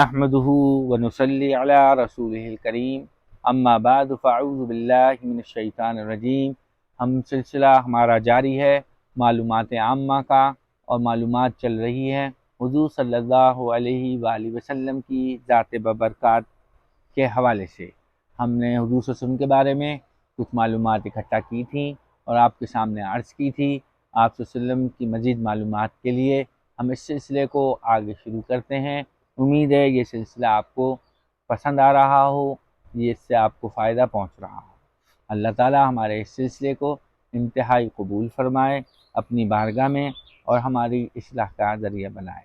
نحمده ونصلي على رسوله الکریم اما بعد فاعوذ باللہ من الشیطان الرجیم۔ ہم سلسلہ ہمارا جاری ہے معلومات عامہ کا، اور معلومات چل رہی ہے حضور صلی اللہ علیہ وآلہ وسلم کی ذات ببرکات کے حوالے سے۔ ہم نے حضور صلی اللہ علیہ وسلم کے بارے میں کچھ معلومات اکٹھا کی تھیں اور آپ کے سامنے عرض کی تھی۔ آپ صلی اللہ علیہ وسلم کی مزید معلومات کے لیے ہم اس سلسلے کو آگے شروع کرتے ہیں۔ امید ہے یہ سلسلہ آپ کو پسند آ رہا ہو، یہ اس سے آپ کو فائدہ پہنچ رہا ہو۔ اللہ تعالی ہمارے اس سلسلے کو انتہائی قبول فرمائے اپنی بارگاہ میں، اور ہماری اصلاح کا ذریعہ بنائے۔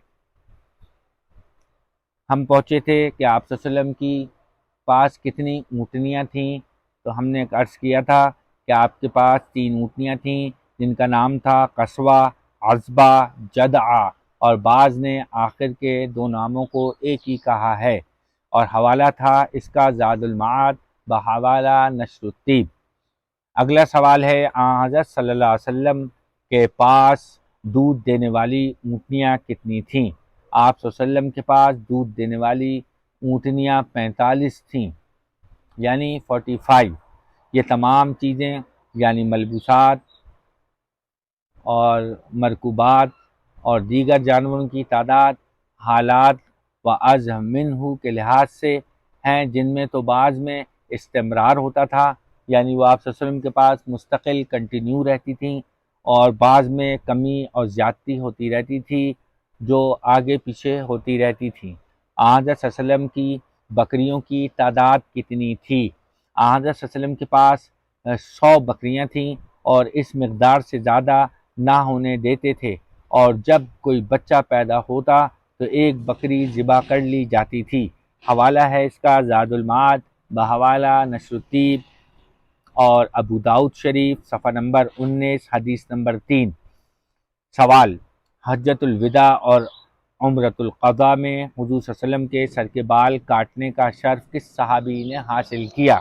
ہم پہنچے تھے کہ آپ صلی اللہ علیہ وسلم کی پاس کتنی اونٹنیاں تھیں، تو ہم نے ایک عرض کیا تھا کہ آپ کے پاس 3 اونٹنیاں تھیں جن کا نام تھا قصوہ، عذبہ، جدعہ، اور بعض نے آخر کے 2 ناموں کو ایک ہی کہا ہے، اور حوالہ تھا اس کا زاد المعاد بحوالہ نشر الطیب۔ اگلا سوال ہے، حضرت صلی اللہ علیہ وسلم کے پاس دودھ دینے والی اونٹنیاں کتنی تھیں؟ آپ صلی اللہ علیہ وسلم کے پاس دودھ دینے والی اونٹنیاں 45 تھیں، یعنی 45۔ یہ تمام چیزیں یعنی ملبوسات اور مرکوبات اور دیگر جانوروں کی تعداد حالات و از منہ کے لحاظ سے ہیں، جن میں تو بعض میں استمرار ہوتا تھا، یعنی وہ آپ صلی اللہ علیہ وسلم کے پاس مستقل کنٹینیو رہتی تھیں، اور بعض میں کمی اور زیادتی ہوتی رہتی تھی جو آگے پیچھے ہوتی رہتی تھی۔ حضرت صلی اللہ علیہ وسلم کی بکریوں کی تعداد کتنی تھی؟ حضرت صلی اللہ علیہ وسلم کے پاس 100 بکریاں تھیں، اور اس مقدار سے زیادہ نہ ہونے دیتے تھے، اور جب کوئی بچہ پیدا ہوتا تو ایک بکری ذبح کر لی جاتی تھی۔ حوالہ ہے اس کا زاد المعاد بحوالہ نشر الطیب اور ابو داؤد شریف، صفحہ نمبر 19، حدیث نمبر 3۔ سوال، حجۃ الوداع اور عمرۃ القضاء میں حضور صلی اللہ علیہ وسلم کے سر کے بال کاٹنے کا شرف کس صحابی نے حاصل کیا؟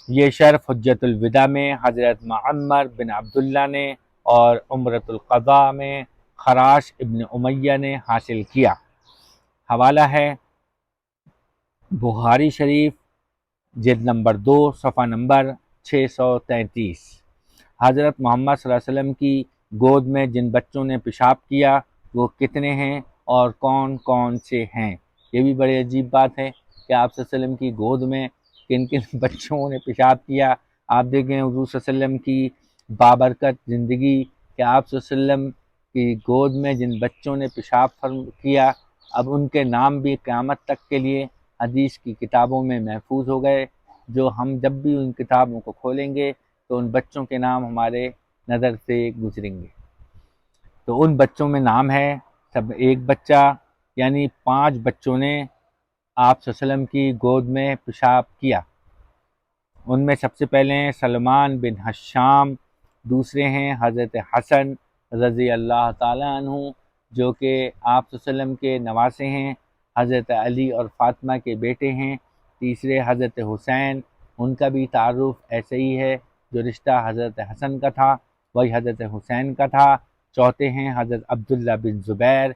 یہ شرف حجۃ الوداع میں حضرت معمر بن عبداللہ نے، اور عمرۃ القضاء میں خراش ابن امیہ نے حاصل کیا۔ حوالہ ہے بخاری شریف، جلد نمبر 2، صفحہ نمبر 633۔ حضرت محمد صلی اللہ علیہ وسلم کی گود میں جن بچوں نے پیشاب کیا وہ کتنے ہیں اور کون کون سے ہیں؟ یہ بھی بڑی عجیب بات ہے کہ آپ صلی اللہ علیہ وسلم کی گود میں کن کن بچوں نے پیشاب کیا۔ آپ دیکھیں حضور صلی اللہ علیہ وسلم کی بابرکت زندگی کہ آپ صلی اللہ علیہ وسلم کی گود میں جن بچوں نے پیشاب کیا، اب ان کے نام بھی قیامت تک کے لیے حدیث کی کتابوں میں محفوظ ہو گئے، جو ہم جب بھی ان کتابوں کو کھولیں گے تو ان بچوں کے نام ہمارے نظر سے گزریں گے۔ تو ان بچوں میں نام ہے، سب ایک بچہ، یعنی 5 بچوں نے آپ صلی اللہ علیہ وسلم کی گود میں پیشاب کیا۔ ان میں سب سے پہلے ہیں سلمان بن حشام، دوسرے ہیں حضرت حسن رضی اللہ تعالیٰ عنہ جو کہ آپ صلی اللہ علیہ وسلم کے نواسے ہیں، حضرت علی اور فاطمہ کے بیٹے ہیں، تیسرے حضرت حسین، ان کا بھی تعارف ایسے ہی ہے، جو رشتہ حضرت حسن کا تھا وہی حضرت حسین کا تھا، چوتھے ہیں حضرت عبداللہ بن زبیر،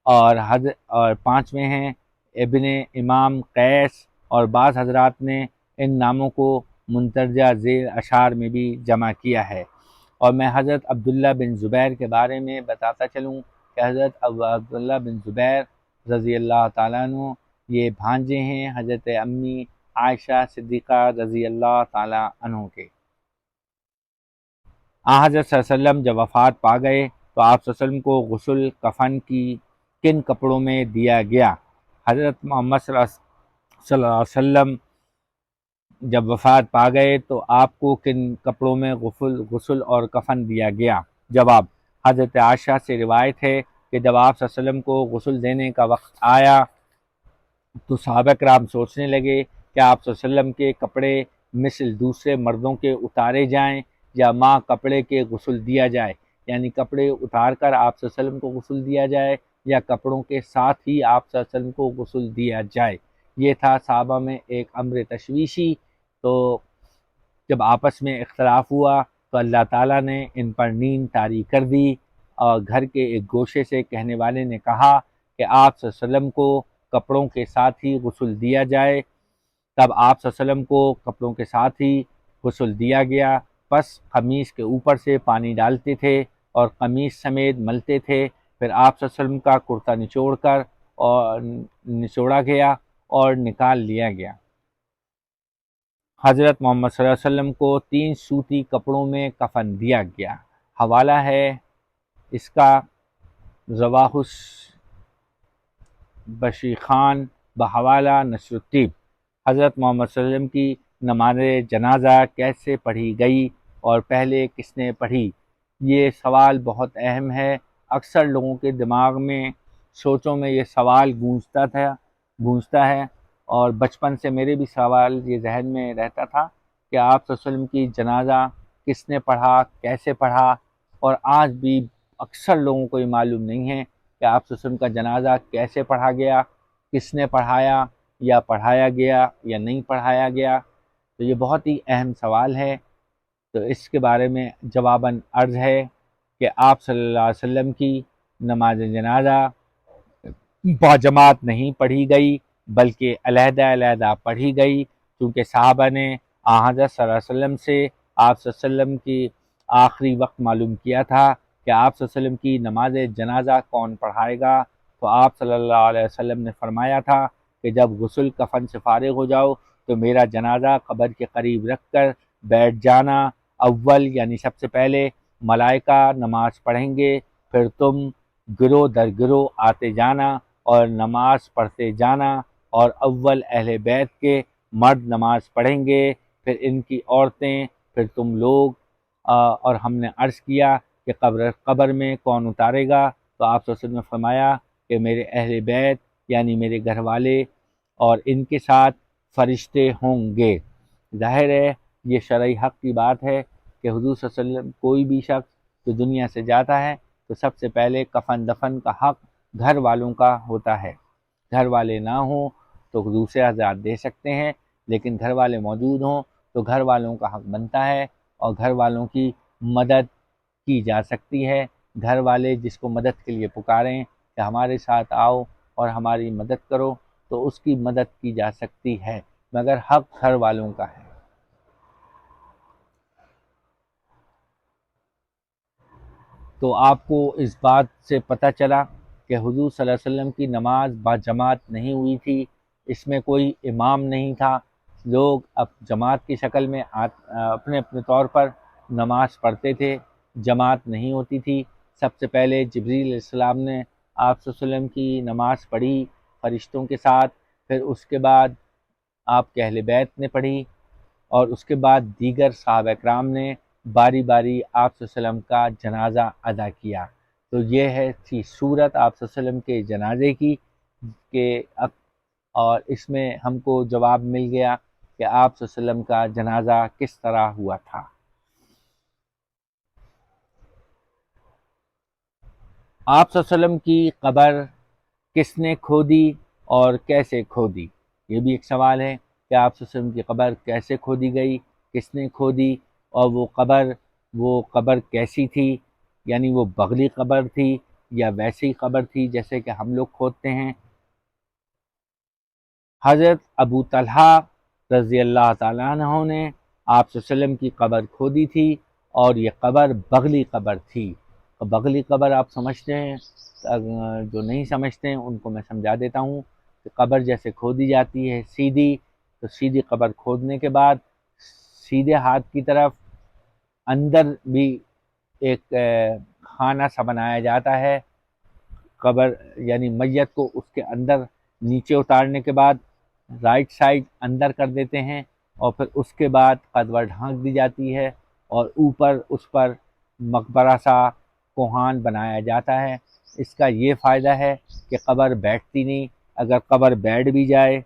اور 5ویں ہیں ابن امام قیس، اور بعض حضرات نے ان ناموں کو مندرجہ ذیل اشعار میں بھی جمع کیا ہے۔ اور میں حضرت عبداللہ بن زبیر کے بارے میں بتاتا چلوں کہ حضرت عبداللہ بن زبیر رضی اللہ تعالیٰ عنہ یہ بھانجے ہیں حضرت امی عائشہ صدیقہ رضی اللہ تعالیٰ عنہ کے۔ حضرت صلی اللہ علیہ وسلم جب وفات پا گئے تو آپ صلی اللہ علیہ وسلم کو غسل کفن کی کن کپڑوں میں دیا گیا؟ حضرت محمد صلی اللہ علیہ وسلم جب وفات پا گئے تو آپ کو کن کپڑوں میں غسل اور کفن دیا گیا؟ جواب، حضرت عائشہ سے روایت ہے کہ جب آپ صلی اللہ علیہ وسلم کو غسل دینے کا وقت آیا تو صحابہ کرام سوچنے لگے کہ آپ صلی اللہ علیہ وسلم کے کپڑے مثل دوسرے مردوں کے اتارے جائیں یا ماں کپڑے کے غسل دیا جائے، یعنی کپڑے اتار کر آپ صلی اللہ علیہ وسلم کو غسل دیا جائے یا کپڑوں کے ساتھ ہی آپ صلی اللہ علیہ وسلم کو غسل دیا جائے۔ یہ تھا صحابہ میں ایک امر تشویشی۔ تو جب آپس میں اختلاف ہوا تو اللہ تعالیٰ نے ان پر نیند طاری کر دی، اور گھر کے ایک گوشے سے کہنے والے نے کہا کہ آپ صلی اللہ علیہ وسلم کو کپڑوں کے ساتھ ہی غسل دیا جائے۔ تب آپ صلی اللہ علیہ وسلم کو کپڑوں کے ساتھ ہی غسل دیا گیا، پس قمیص کے اوپر سے پانی ڈالتے تھے اور قمیص سمیت ملتے تھے، پھر آپ صلی اللہ علیہ وسلم کا کرتا نچوڑا گیا اور نکال لیا گیا۔ حضرت محمد صلی اللہ علیہ وسلم کو 3 سوتی کپڑوں میں کفن دیا گیا۔ حوالہ ہے اس کا رواہ بشیخان بحوالہ نشر الطیب۔ حضرت محمد صلی اللہ علیہ وسلم کی نماز جنازہ کیسے پڑھی گئی اور پہلے کس نے پڑھی؟ یہ سوال بہت اہم ہے۔ اکثر لوگوں کے دماغ میں، سوچوں میں یہ سوال گونجتا ہے، اور بچپن سے میرے بھی سوال یہ ذہن میں رہتا تھا کہ آپ صلی اللہ علیہ وسلم کی جنازہ کس نے پڑھا، کیسے پڑھا، اور آج بھی اکثر لوگوں کو یہ معلوم نہیں ہے کہ آپ صلی اللہ علیہ وسلم کا جنازہ کیسے پڑھا گیا، کس نے پڑھایا، یا پڑھایا گیا یا نہیں پڑھایا گیا۔ تو یہ بہت ہی اہم سوال ہے، تو اس کے بارے میں جواباً عرض ہے کہ آپ صلی اللہ علیہ وسلم کی نماز جنازہ باجماعت نہیں پڑھی گئی بلکہ علیحدہ علیحدہ پڑھی گئی، کیونکہ صحابہ نے حضرت صلی اللہ علیہ وسلم سے آپ صلی اللہ علیہ وسلم کی آخری وقت معلوم کیا تھا کہ آپ صلی اللہ علیہ وسلم کی نماز جنازہ کون پڑھائے گا، تو آپ صلی اللہ علیہ وسلم نے فرمایا تھا کہ جب غسل کفن سے فارغ ہو جاؤ تو میرا جنازہ قبر کے قریب رکھ کر بیٹھ جانا، اول یعنی سب سے پہلے ملائکہ نماز پڑھیں گے، پھر تم گروہ در گروہ آتے جانا اور نماز پڑھتے جانا، اور اول اہل بیت کے مرد نماز پڑھیں گے، پھر ان کی عورتیں، پھر تم لوگ، اور ہم نے عرض کیا کہ قبر میں کون اتارے گا، تو آپ صلی اللہ علیہ وسلم نے فرمایا کہ میرے اہل بیت یعنی میرے گھر والے، اور ان کے ساتھ فرشتے ہوں گے۔ ظاہر ہے یہ شرعی حق کی بات ہے کہ حضور صلی اللہ علیہ وسلم کوئی بھی شخص جو دنیا سے جاتا ہے تو سب سے پہلے کفن دفن کا حق گھر والوں کا ہوتا ہے۔ گھر والے نہ ہوں تو دوسرے حضرات دے سکتے ہیں، لیکن گھر والے موجود ہوں تو گھر والوں کا حق بنتا ہے، اور گھر والوں کی مدد کی جا سکتی ہے۔ گھر والے جس کو مدد کے لیے پکاریں کہ ہمارے ساتھ آؤ اور ہماری مدد کرو، تو اس کی مدد کی جا سکتی ہے، مگر حق گھر والوں کا ہے۔ تو آپ کو اس بات سے پتہ چلا کہ حضور صلی اللہ علیہ وسلم کی نماز باجماعت نہیں ہوئی تھی، اس میں کوئی امام نہیں تھا، لوگ اب جماعت کی شکل میں اپنے اپنے طور پر نماز پڑھتے تھے، جماعت نہیں ہوتی تھی۔ سب سے پہلے جبریل علیہ السلام نے آپ صلی اللہ علیہ وسلم کی نماز پڑھی فرشتوں کے ساتھ، پھر اس کے بعد آپ کے اہل بیت نے پڑھی، اور اس کے بعد دیگر صحابہ کرام نے باری باری آپ صلی اللہ علیہ وسلم کا جنازہ ادا کیا۔ تو یہ تھی صورت آپ صلی اللہ علیہ وسلم کے جنازے کی، اور اس میں ہم کو جواب مل گیا کہ آپ صلی اللہ علیہ وسلم کا جنازہ کس طرح ہوا تھا۔ آپ صلی اللہ علیہ وسلم کی قبر کس نے کھودی اور کیسے کھودی؟ یہ بھی ایک سوال ہے کہ آپ صلی اللہ علیہ وسلم کی قبر کیسے کھودی گئی، کس نے کھودی، اور وہ قبر کیسی تھی، یعنی وہ بغلی قبر تھی یا ویسی قبر تھی جیسے کہ ہم لوگ کھودتے ہیں۔ حضرت ابو طلحہ رضی اللہ تعالیٰ عنہ نے آپ صلی اللہ علیہ وسلم کی قبر کھودی تھی، اور یہ قبر بغلی قبر تھی۔ بغلی قبر آپ سمجھتے ہیں، جو نہیں سمجھتے ہیں ان کو میں سمجھا دیتا ہوں کہ قبر جیسے کھودی جاتی ہے سیدھی، تو سیدھی قبر کھودنے کے بعد سیدھے ہاتھ کی طرف اندر بھی ایک خانہ سا بنایا جاتا ہے، قبر یعنی میت کو اس کے اندر نیچے اتارنے کے بعد رائٹ سائڈ اندر کر دیتے ہیں، اور پھر اس کے بعد قبر ڈھانک دی جاتی ہے، اور اوپر اس پر مقبرہ سا کوہان بنایا جاتا ہے۔ اس کا یہ فائدہ ہے کہ قبر بیٹھتی نہیں، اگر قبر بیٹھ بھی جائے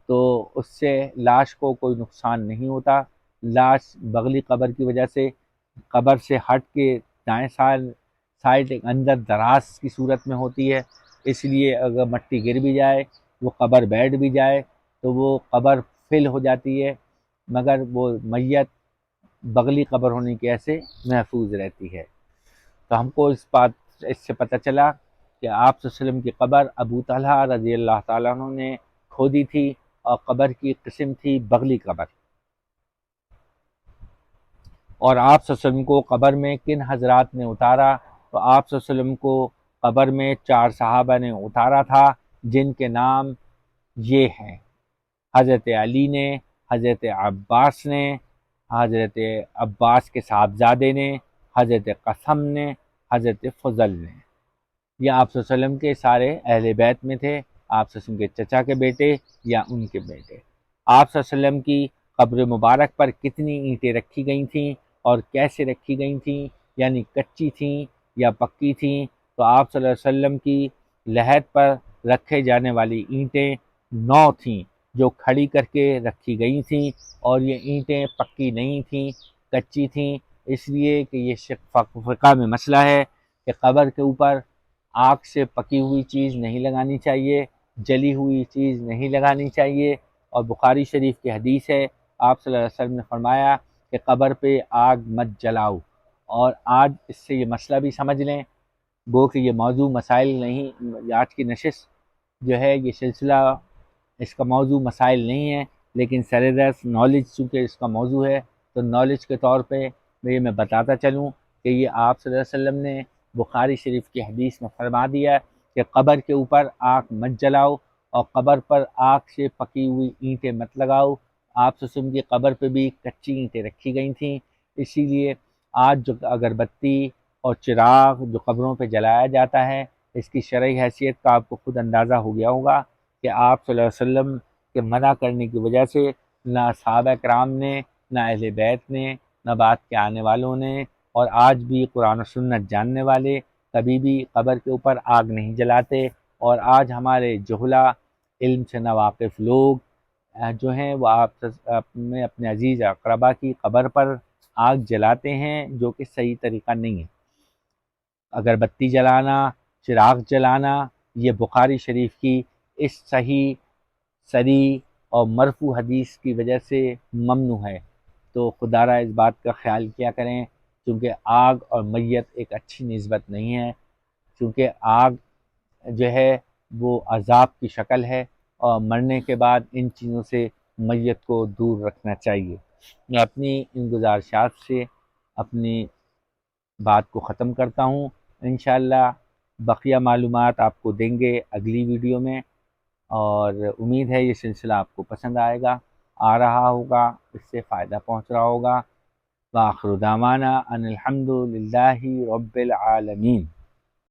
تو اس سے لاش کو کوئی نقصان نہیں ہوتا۔ لاش بغلی قبر کی وجہ سے قبر سے ہٹ کے دائیں سائڈ ایک اندر دراز کی صورت میں ہوتی ہے، اس لیے اگر مٹی گر بھی جائے، وہ قبر بیٹھ بھی جائے تو وہ قبر فل ہو جاتی ہے، مگر وہ میت بغلی قبر ہونے کی وجہ سے محفوظ رہتی ہے۔ تو ہم کو اس سے پتہ چلا کہ آپ صلی اللہ علیہ وسلم کی قبر ابو طلحہ رضی اللہ تعالیٰ عنہ نے کھودی تھی، اور قبر کی قسم تھی بغلی قبر۔ اور آپ صلی اللہ علیہ وسلم کو قبر میں کن حضرات نے اتارا؟ تو آپ صلی اللہ علیہ وسلم کو قبر میں 4 صحابہ نے اتارا تھا، جن کے نام یہ ہیں: حضرت علی نے، حضرت عباس نے، حضرت عباس کے صاحبزادے نے، حضرت قاسم نے، حضرت فضل نے۔ یہ آپ صلی اللہ علیہ وسلم کے سارے اہل بیت میں تھے، آپ صلی اللہ علیہ وسلم کے چچا کے بیٹے یا ان کے بیٹے۔ آپ صلی اللہ علیہ وسلم کی قبر مبارک پر کتنی اینٹیں رکھی گئی تھیں اور کیسے رکھی گئی تھیں، یعنی کچی تھیں یا پکی تھیں؟ تو آپ صلی اللہ علیہ وسلم کی لحد پر رکھے جانے والی اینٹیں 9 تھیں، جو کھڑی کر کے رکھی گئی تھیں، اور یہ اینٹیں پکی نہیں تھیں، کچی تھیں، اس لیے کہ یہ فقہ میں مسئلہ ہے کہ قبر کے اوپر آگ سے پکی ہوئی چیز نہیں لگانی چاہیے، جلی ہوئی چیز نہیں لگانی چاہیے۔ اور بخاری شریف کی حدیث ہے، آپ صلی اللہ علیہ وسلم نے فرمایا کہ قبر پہ آگ مت جلاؤ۔ اور آج اس سے یہ مسئلہ بھی سمجھ لیں، گو کہ یہ موضوع مسائل نہیں، آج کی نشست جو ہے یہ سلسلہ اس کا موضوع مسائل نہیں ہے، لیکن سردست نالج چونکہ اس کا موضوع ہے، تو نالج کے طور پہ میں بتاتا چلوں کہ یہ آپ صلی اللہ علیہ وسلم نے بخاری شریف کی حدیث میں فرما دیا کہ قبر کے اوپر آگ مت جلاؤ، اور قبر پر آگ سے پکی ہوئی اینٹیں مت لگاؤ۔ آپ صلی اللہ علیہ وسلم کی قبر پہ بھی کچی اینٹیں رکھی گئی تھیں، اسی لیے آج جو اگربتی اور چراغ جو قبروں پہ جلایا جاتا ہے، اس کی شرعی حیثیت کا آپ کو خود اندازہ ہو گیا ہوگا کہ آپ صلی اللہ علیہ وسلم کے منع کرنے کی وجہ سے نہ صحابہ کرام نے، نہ اہل بیت نے، نہ بعد کے آنے والوں نے، اور آج بھی قرآن و سنت جاننے والے کبھی بھی قبر کے اوپر آگ نہیں جلاتے۔ اور آج ہمارے جہلا، علم سے ناواقف لوگ جو ہیں وہ آپ اپنے عزیز اقربا کی قبر پر آگ جلاتے ہیں، جو کہ صحیح طریقہ نہیں ہے۔ اگربتی جلانا، چراغ جلانا، یہ بخاری شریف کی اس صحیح صریح اور مرفوع حدیث کی وجہ سے ممنوع ہے۔ تو خدا را اس بات کا خیال کیا کریں، کیونکہ آگ اور میت ایک اچھی نسبت نہیں ہے، کیونکہ آگ جو ہے وہ عذاب کی شکل ہے، اور مرنے کے بعد ان چیزوں سے میت کو دور رکھنا چاہیے۔ میں اپنی ان گزارشات سے اپنی بات کو ختم کرتا ہوں، انشاءاللہ بقیہ معلومات آپ کو دیں گے اگلی ویڈیو میں، اور امید ہے یہ سلسلہ آپ کو پسند آئے گا، آ رہا ہوگا، اس سے فائدہ پہنچ رہا ہوگا۔ وآخر دعوانا ان الحمد للہ رب العالمین۔